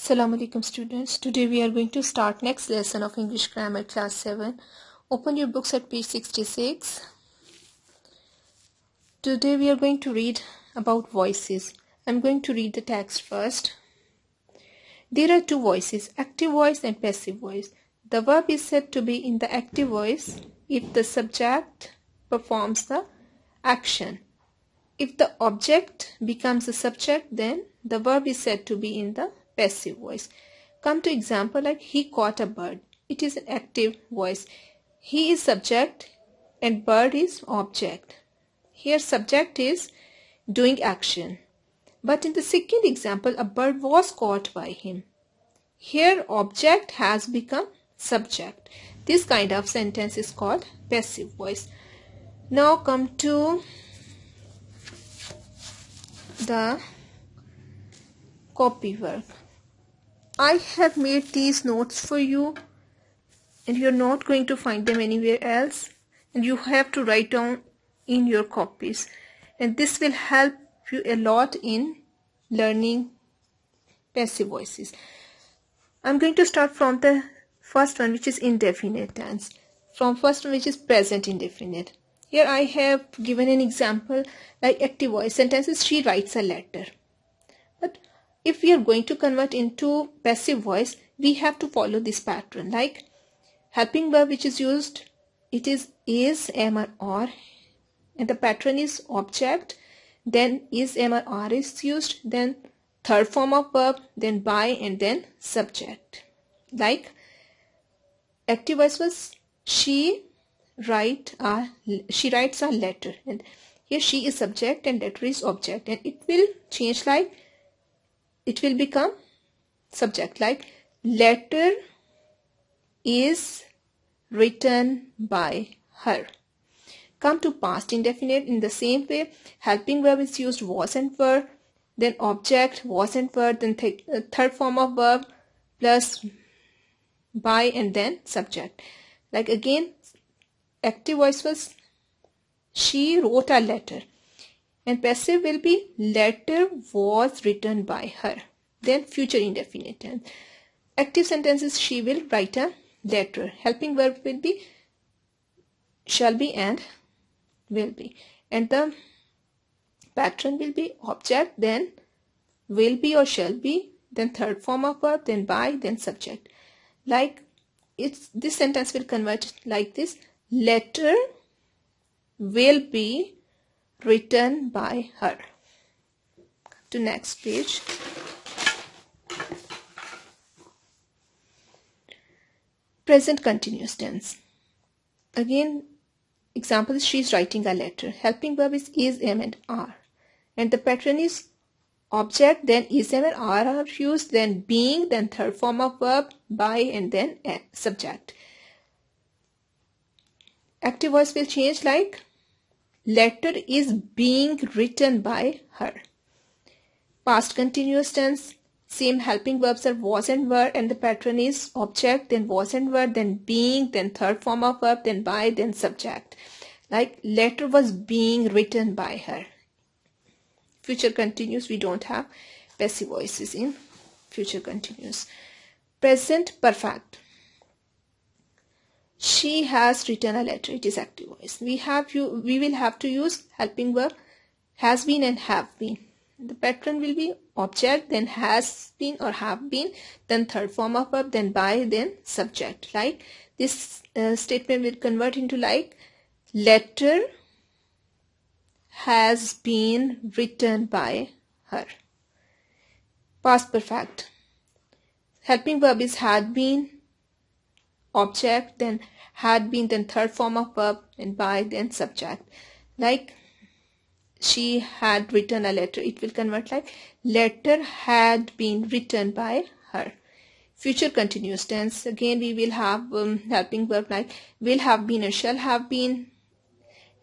Assalamu alaikum students. Today we are going to start next lesson of English Grammar class 7. Open your books at page 66. Today we are going to read about voices. I'm going to read the text first. There are two voices, active voice and passive voice. The verb is said to be in the active voice if the subject performs the action. If the object becomes the subject, then the verb is said to be in the passive voice. Come to example like he caught a bird. It is an active voice. He is subject and bird is object. Here subject is doing action. But in the second example, a bird was caught by him. Here object has become subject. This kind of sentence is called passive voice. Now come to the copy work. I have made these notes for you and you're not going to find them anywhere else, and you have to write down in your copies, and this will help you a lot in learning passive voices. I'm going to start from the first one, which is indefinite tense. From first one, which is present indefinite. Here I have given an example like active voice sentences. She writes a letter. But if we are going to convert into passive voice, we have to follow this pattern. Like helping verb which is used, it is, am, or are, and the pattern is object, then is, am, or are is used, then third form of verb, then by, and then subject. Like active voice was she writes a letter, and here she is subject and letter is object, and it will change like it will become subject, like letter is written by her. Come to past indefinite. In the same way, helping verb is used, was and were, then object, was and were, then third form of verb plus by, and then subject. Like again, active voice was she wrote a letter, and passive will be letter was written by her. Then future indefinite tense. Active sentences, she will write a letter. Helping verb will be shall be and will be, and the pattern will be object, then will be or shall be, then third form of verb, then by, then subject. Like this sentence will convert like this: letter will be written by her. To next page. Present continuous tense. Again, example is she is writing a letter. Helping verb is, am, and are, and the pattern is object, then is, am, and are used, then being, then third form of verb, by, and then subject. Active voice will change like letter is being written by her. Past continuous tense, same helping verbs are was and were, and the pattern is object, then was and were, then being, then third form of verb, then by, then subject. Like letter was being written by her. Future continuous, we don't have passive voices in future continuous. Present perfect. She has written a letter. It is active voice. We will have to use helping verb has been and have been. The pattern will be object, then has been or have been, then third form of verb, then by, then subject. Like this statement will convert into like letter has been written by her. Past perfect. Helping verb is had been, object, then had been, then third form of verb, and by, then subject. Like she had written a letter, it will convert like letter had been written by her. Future continuous tense, again we will have helping verb like will have been or shall have been,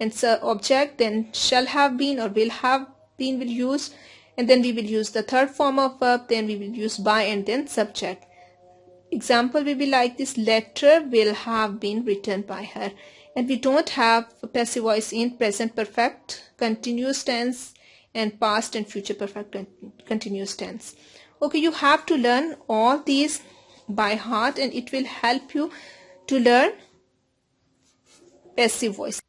and so object, then shall have been or will have been will use, and then we will use the third form of verb, then we will use by, and then subject. Example will be like this: letter will have been written by her. And we don't have passive voice in present perfect continuous tense and past and future perfect continuous tense. Okay, you have to learn all these by heart and it will help you to learn passive voice.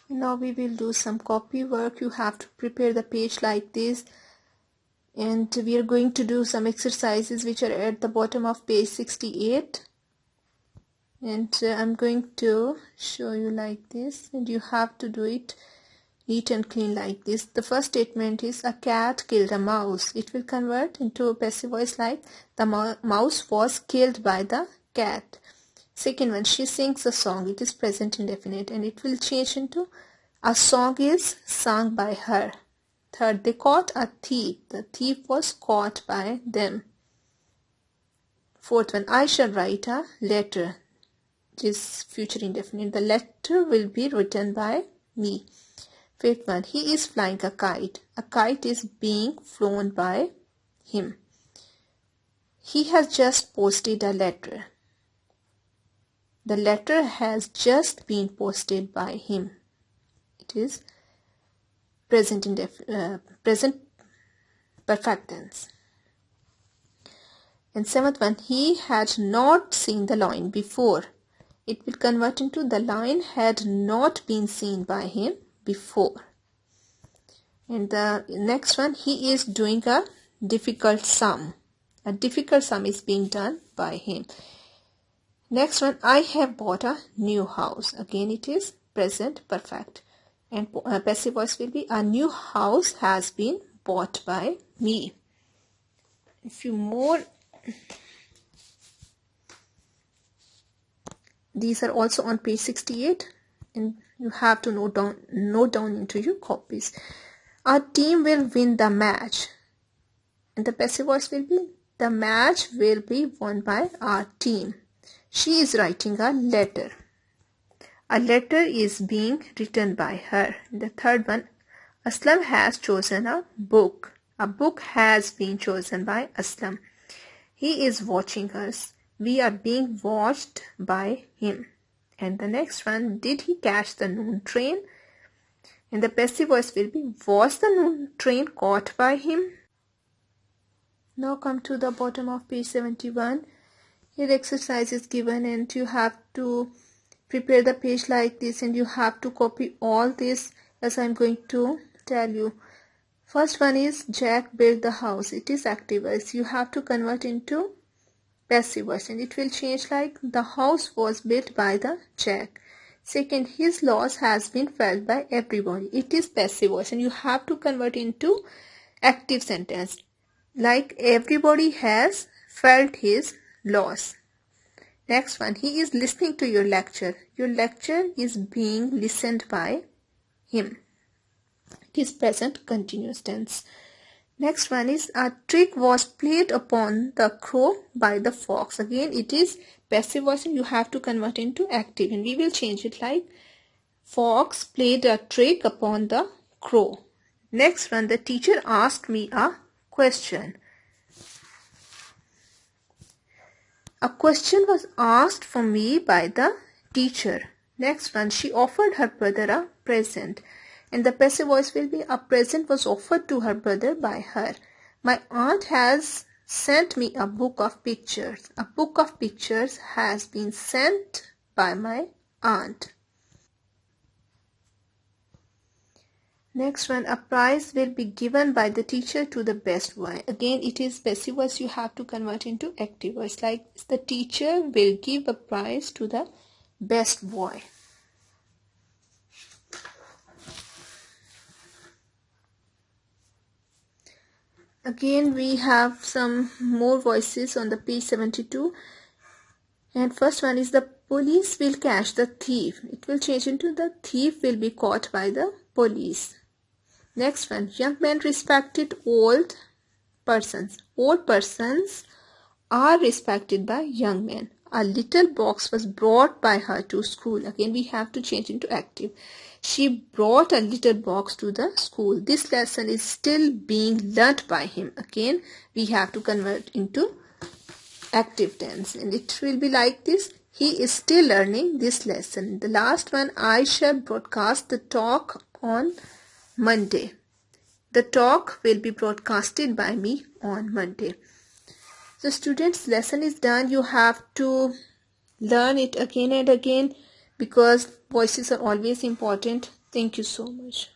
Now we will do some copy work. You have to prepare the page like this, and we are going to do some exercises which are at the bottom of page 68, and I'm going to show you like this, and you have to do it neat and clean like this. The first statement is a cat killed a mouse. It will convert into a passive voice like the mouse was killed by the cat. Second one, she sings a song. It is present indefinite and it will change into a song is sung by her. Third, they caught a thief. The thief was caught by them. Fourth one, I shall write a letter. It is future indefinite. The letter will be written by me. Fifth one, he is flying a kite. A kite is being flown by him. He has just posted a letter. The letter has just been posted by him. It is present perfect tense. And seventh one, he had not seen the lion before. It will convert into the lion had not been seen by him before. And the next one, he is doing a difficult sum. A difficult sum is being done by him. Next one, I have bought a new house. Again, it is present perfect. And passive voice will be a new house has been bought by me. A few more. These are also on page 68 and you have to note down into your copies. Our team will win the match. And the passive voice will be the match will be won by our team. She is writing a letter. A letter is being written by her. The third one, Aslam has chosen a book. A book has been chosen by Aslam. He is watching us. We are being watched by him. And the next one, did he catch the noon train? And the passive voice will be, was the noon train caught by him? Now come to the bottom of page 71. Here exercise is given and you have to prepare the page like this and you have to copy all this as I'm going to tell you. First one is Jack built the house. It is active voice. You have to convert into passive voice and it will change like the house was built by the Jack. Second, his loss has been felt by everybody. It is passive voice and you have to convert into active sentence like everybody has felt his loss. Next one, he is listening to your lecture. Your lecture is being listened by him. It is present continuous tense. Next one is a trick was played upon the crow by the fox. Again, it is passive voice and you have to convert into active and we will change it like fox played a trick upon the crow. Next one, the teacher asked me a question. A question was asked for me by the teacher. Next one, she offered her brother a present. And the passive voice will be a present was offered to her brother by her. My aunt has sent me a book of pictures. A book of pictures has been sent by my aunt. Next one, a prize will be given by the teacher to the best boy. Again, it is passive voice. You have to convert into active voice. Like the teacher will give a prize to the best boy. Again, we have some more voices on the page 72. And first one is the police will catch the thief. It will change into the thief will be caught by the police. Next one, young men respected old persons. Old persons are respected by young men. A little box was brought by her to school. Again, we have to change into active. She brought a little box to the school. This lesson is still being learnt by him. Again, we have to convert into active tense. And it will be like this. He is still learning this lesson. The last one, I shall broadcast the talk on Monday. The talk will be broadcasted by me on Monday. So students, lesson is done. You have to learn it again and again because voices are always important. Thank you so much.